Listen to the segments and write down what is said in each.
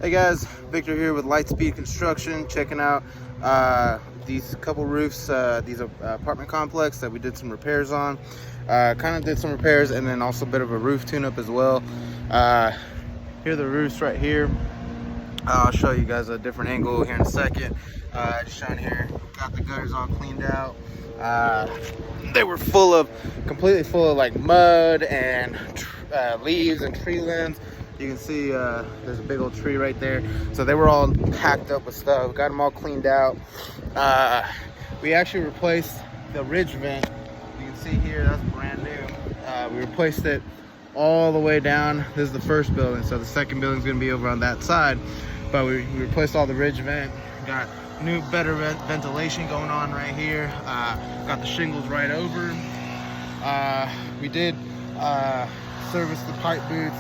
Hey guys, Victor here with Lightspeed Construction, checking out these couple roofs, these apartment complex that we did some repairs on. Kind of did some repairs and then also a bit of a roof tune-up as well. Here are the roofs right here. I'll show you guys a different angle here in a second. Just showing here, got the gutters all cleaned out. They were completely full of like mud and leaves and tree limbs. You can see there's a big old tree right there. So they were all packed up with stuff. Got them all cleaned out. We actually replaced the ridge vent. You can see here, that's brand new. We replaced it all the way down. This is the first building, so the second building is going to be over on that side. But we replaced all the ridge vent. Got new, better ventilation going on right here. Got the shingles right over. We did service the pipe boots.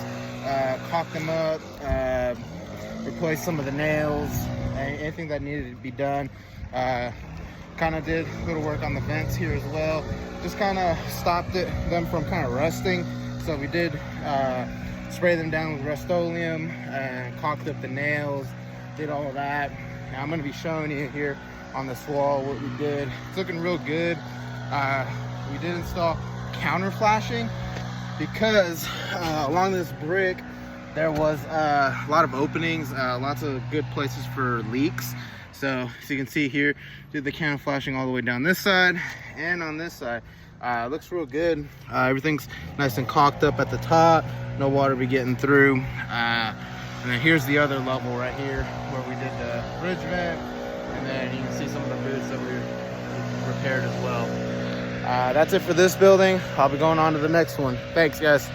Caulk them up, replace some of the nails, anything that needed to be done. Kind of did a little work on the vents here as well. Just kind of stopped them from kind of rusting. So we did spray them down with Rust-Oleum and caulked up the nails, did all of that. Now I'm going to be showing you here on this wall what we did. It's looking real good. We did install counter flashing, because along this brick there was a lot of openings, lots of good places for leaks. So as you can see here, did the counter flashing all the way down this side and on this side. Looks real good. Everything's nice and caulked up at the top, no water be getting through. And then here's the other level right here where we did the ridge vent, and then you can see some of the boots that we repaired as well. That's it for this building. I'll be going on to the next one. Thanks guys.